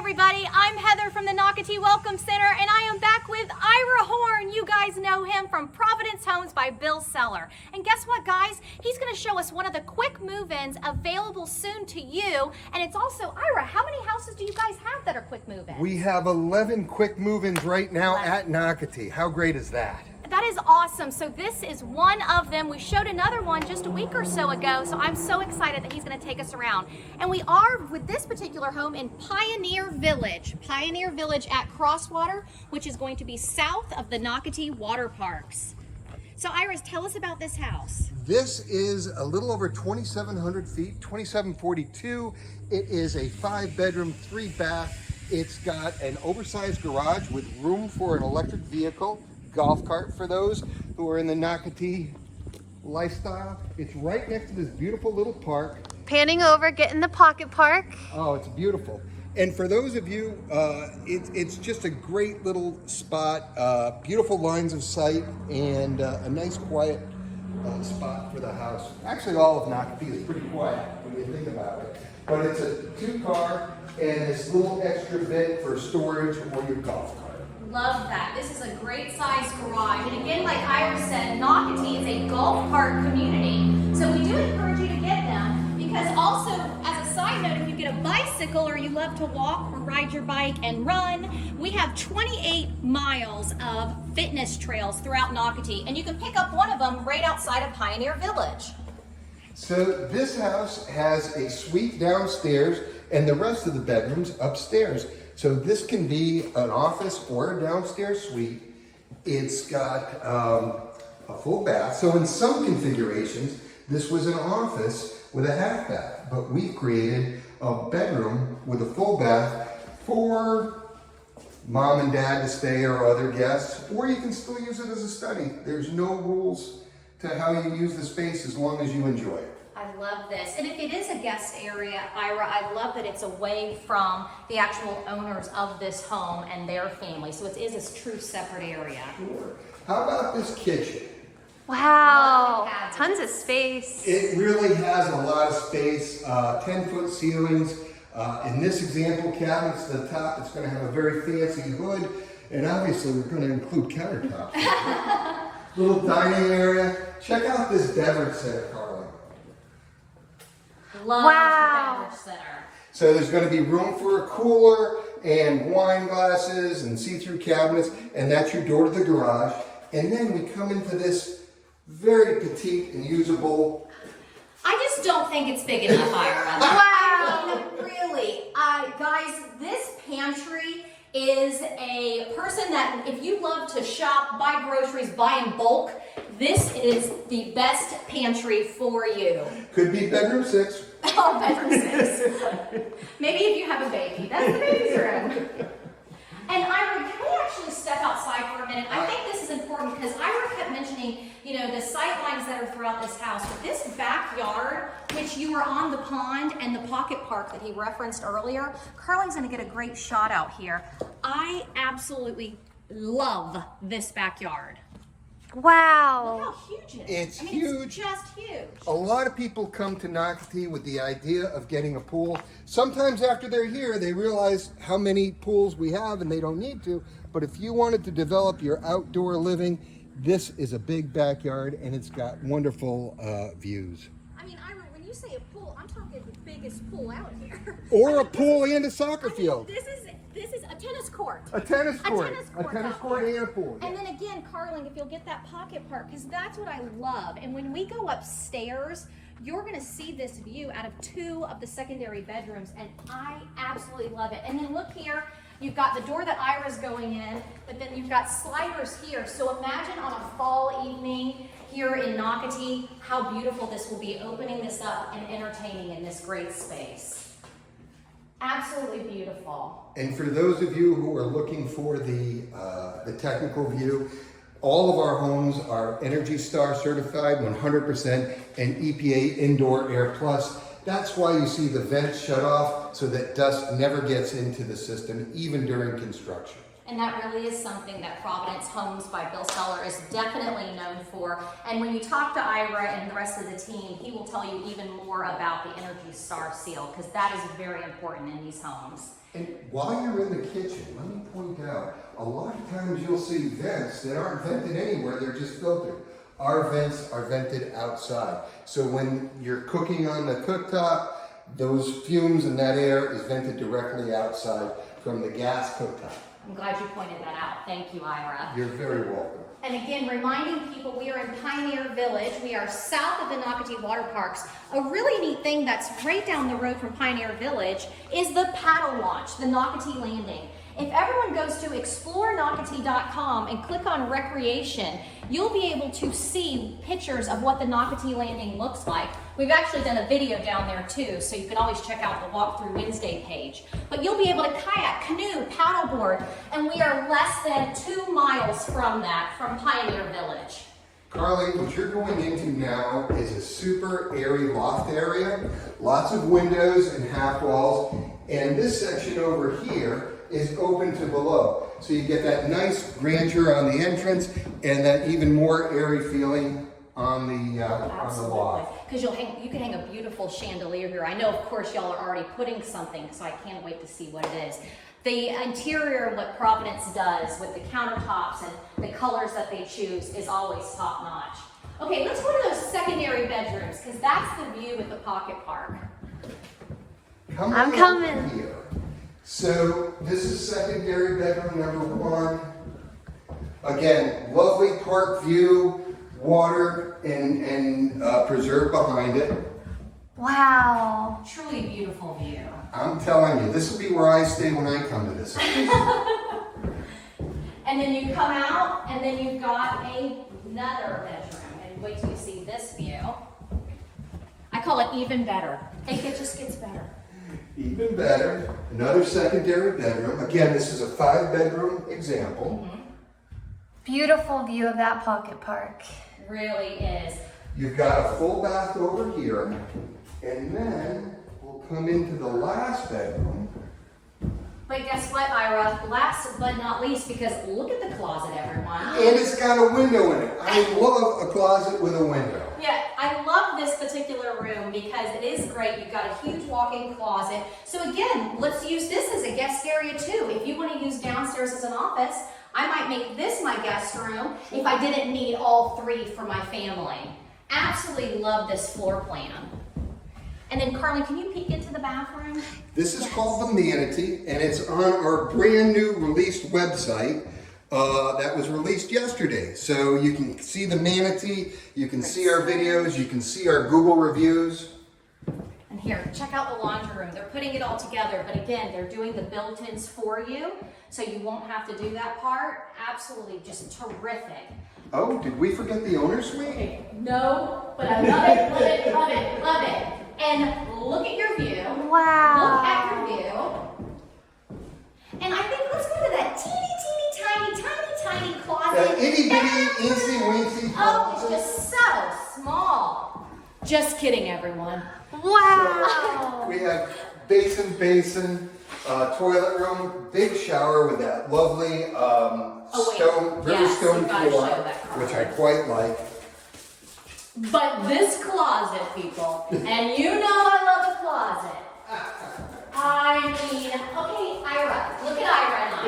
everybody, I'm Heather from the Nocatee Welcome Center, and I am back with Ira Horn. You guys know him from Providence Homes by Bill Seller. And guess what, guys? He's going to show us one of the quick move-ins available soon to you. And it's also, Ira, how many houses do you guys have that are quick move-ins? We have 11 quick move-ins right now at Nocatee. How great is that? That is awesome. So this is one of them. We showed another one just a week or so ago, so I'm so excited that he's going to take us around. And we are with this particular home in Pioneer Village at Crosswater, which is going to be south of the Nocatee Water Parks. So Iris, tell us about this house. This is a little over 2,700 feet, 2,742. It is a 5-bedroom, 3-bath. It's got an oversized garage with room for an electric vehicle, golf cart for those who are in the Nocatee lifestyle. It's right next to this beautiful little park. Panning over, getting the pocket park. Oh, it's beautiful. And for those of you, it's just a great little spot, beautiful lines of sight, and a nice quiet spot for the house. Actually, all of Nocatee is pretty quiet when you think about it. But it's a 2-car and this little extra bit for storage or your golf cart. Love that. This is a great size garage. And again, like Ira said, Nocatee is a golf cart community. So we do encourage you to get them because also, as a side note, if you get a bicycle or you love to walk or ride your bike and run, we have 28 miles of fitness trails throughout Nocatee. And you can pick up one of them right outside of Pioneer Village. So this house has a suite downstairs and the rest of the bedrooms upstairs. So this can be an office or a downstairs suite. It's got a full bath. So in some configurations, this was an office with a half bath, but we've created a bedroom with a full bath for mom and dad to stay or other guests, or you can still use it as a study. There's no rules to how you use the space as long as you enjoy it. I love this. And if it is a guest area, Ira, I love that it's away from the actual owners of this home and their family. So it is a true separate area. Sure. How about this kitchen? Wow, tons of space. It really has a lot of space, 10-foot ceilings. In this example, cabinets to the top, it's going to have a very fancy hood. And obviously, we're going to include countertops. Little dining area. Check out this beverage center, Carla. Love Wow. the beverage center. So there's going to be room for a cooler and wine glasses and see-through cabinets, and that's your door to the garage. And then we come into this very petite and usable. I just don't think it's big enough, Ira. I mean, really, guys, this pantry is a person that if you love to shop, buy groceries, buy in bulk, this is the best pantry for you. Could be bedroom 6. Oh, bedroom 6. Maybe if you have a baby. That's the baby's room. And Ira, can we actually step outside for a minute? I think this is important because Ira kept mentioning, you know, the sight lines that are throughout this house. But this backyard, which you are on the pond and the pocket park that he referenced earlier, Carly's going to get a great shot out here. I absolutely love this backyard. Wow. Look how huge it is. It's I mean, huge. It's just huge. A lot of people come to Nocatee with the idea of getting a pool. Sometimes after they're here, they realize how many pools we have and they don't need to. But if you wanted to develop your outdoor living, this is a big backyard and it's got wonderful views. I mean, Ira, when you say a pool, I'm talking the biggest pool out here. Or a pool and a soccer field. This is a tennis court. A tennis court. A tennis court And a pool. And then again, Carling, if you'll get that pocket park, because that's what I love. And when we go upstairs, you're going to see this view out of 2 of the secondary bedrooms, and I absolutely love it. And then look here, you've got the door that Ira's going in, but then you've got sliders here. So imagine on a fall evening here in Nocatee, how beautiful this will be, opening this up and entertaining in this great space. Absolutely beautiful. And for those of you who are looking for the technical view, all of our homes are Energy Star certified 100% and EPA Indoor Air Plus. That's why you see the vents shut off so that dust never gets into the system, even during construction. And that really is something that Providence Homes by Bill Seller is definitely known for. And when you talk to Ira and the rest of the team, he will tell you even more about the Energy Star seal, because that is very important in these homes. And while you're in the kitchen, let me point out, a lot of times you'll see vents that aren't vented anywhere, they're just filtered. Our vents are vented outside. So when you're cooking on the cooktop, those fumes and that air is vented directly outside from the gas cooktop. I'm glad you pointed that out. Thank you, Ira. You're very welcome. And again, reminding people we are in Pioneer Village. We are south of the Nocatee Water Parks. A really neat thing that's right down the road from Pioneer Village is the paddle launch, the Nocatee Landing. If everyone goes to explorenocatee.com and click on recreation, you'll be able to see pictures of what the Nocatee Landing looks like. We've actually done a video down there too, so you can always check out the Walkthrough Wednesday page. But you'll be able to kayak, canoe, paddleboard, and we are less than 2 miles from that, from Pioneer Village. Carly, what you're going into now is a super airy loft area, lots of windows and half walls, and this section over here is open to below. So you get that nice grandeur on the entrance and that even more airy feeling on the loft. Because you can hang a beautiful chandelier here. I know, of course, y'all are already putting something, so I can't wait to see what it is. The interior, what Providence does with the countertops and the colors that they choose is always top notch. Okay, let's go to those secondary bedrooms, because that's the view at the Pocket Park. I'm coming. Here. So this is secondary bedroom number 1. Again, lovely park view, water and preserve behind it. Wow. Truly beautiful view. I'm telling you, this will be where I stay when I come to this house. And then you come out, and then you've got another bedroom. And wait till you see this view. I call it even better. It just gets better. Even better, another secondary bedroom. Again, this is a 5-bedroom example. Mm-hmm. Beautiful view of that pocket park. Really is. You've got a full bath over here, and then we'll come into the last bedroom. But guess what, Ira? Last but not least, because look at the closet, everyone. And it's got a window in it. I love a closet with a window. Yeah, I love this particular room because it is great. You've got a huge walk-in closet. So again, let's use this as a guest area too. If you want to use downstairs as an office, I might make this my guest room if I didn't need all 3 for my family. Absolutely love this floor plan. And then Carly, can you peek into the bathroom? This is called the Manatee, and it's on our brand new released website that was released yesterday. So you can see the Manatee, you can see our videos, you can see our Google reviews. And here, check out the laundry room. They're putting it all together, but again, they're doing the built-ins for you, so you won't have to do that part. Absolutely just terrific. Oh, did we forget the owner suite? Okay, no, but I love it, love it, love it, love it. And look at your view. Wow. Look at your view. And I think let's go to that teeny, closet. That itty bitty, eensy weensy Oh, it's closet. just so small. Just kidding, everyone. Wow. We have basin, toilet room, big shower with that lovely stone, river Yes, stone you gotta floor, show that, Carly. which I quite like. But this closet, people, and you know I love a closet. I mean, okay, Ira, look at Ira and I.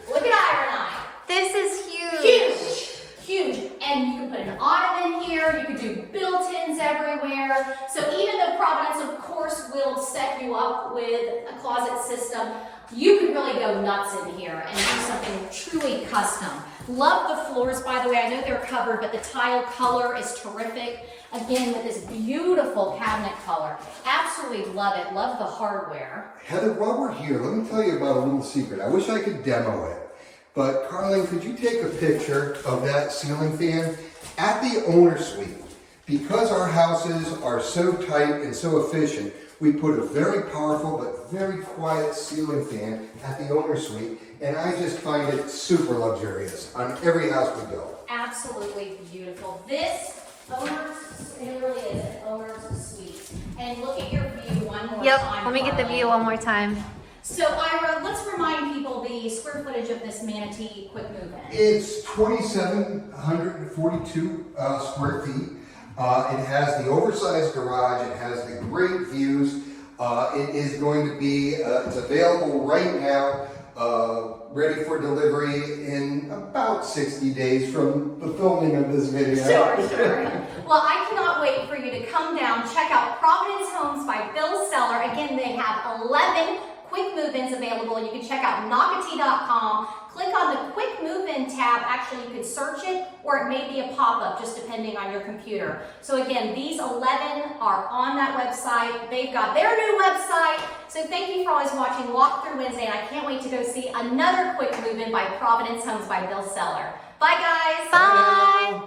Look at Ira and I. This is huge. Huge. And you can put an ottoman here, you can do built-ins everywhere. So even though Providence, of course, will set you up with a closet system, you can really go nuts in here and do something truly custom. Love the floors, by the way. I know they're covered, but the tile color is terrific. Again, with this beautiful cabinet color. Absolutely love it. Love the hardware. Heather, while we're here, let me tell you about a little secret. I wish I could demo it. But Carlin, could you take a picture of that ceiling fan at the owner suite? Because our houses are so tight and so efficient, we put a very powerful but very quiet ceiling fan at the owner suite, and I just find it super luxurious on every house we go. Absolutely beautiful. This owner's, it really is an owner's suite. And look at your view one more time. Yep, let me get the view one more time. So Ira, let's remind people the square footage of this Manatee quick move-in. It's 2,742 square feet. It has the oversized garage. It has the great views. It is going to be, it's available right now, ready for delivery in about 60 days from the filming of this video. Sure. Well, I cannot wait for you to come down, check out Providence Homes by Bill Seller. Again, they have 11 quick move-ins available. You can check out Nocatee.com. Click on the quick move-in tab. Actually, you could search it, or it may be a pop-up, just depending on your computer. So again, these 11 are on that website. They've got their new website. So thank you for always watching Walkthrough Wednesday, and I can't wait to go see another quick move-in by Providence Homes by Bill Seller. Bye, guys. Bye.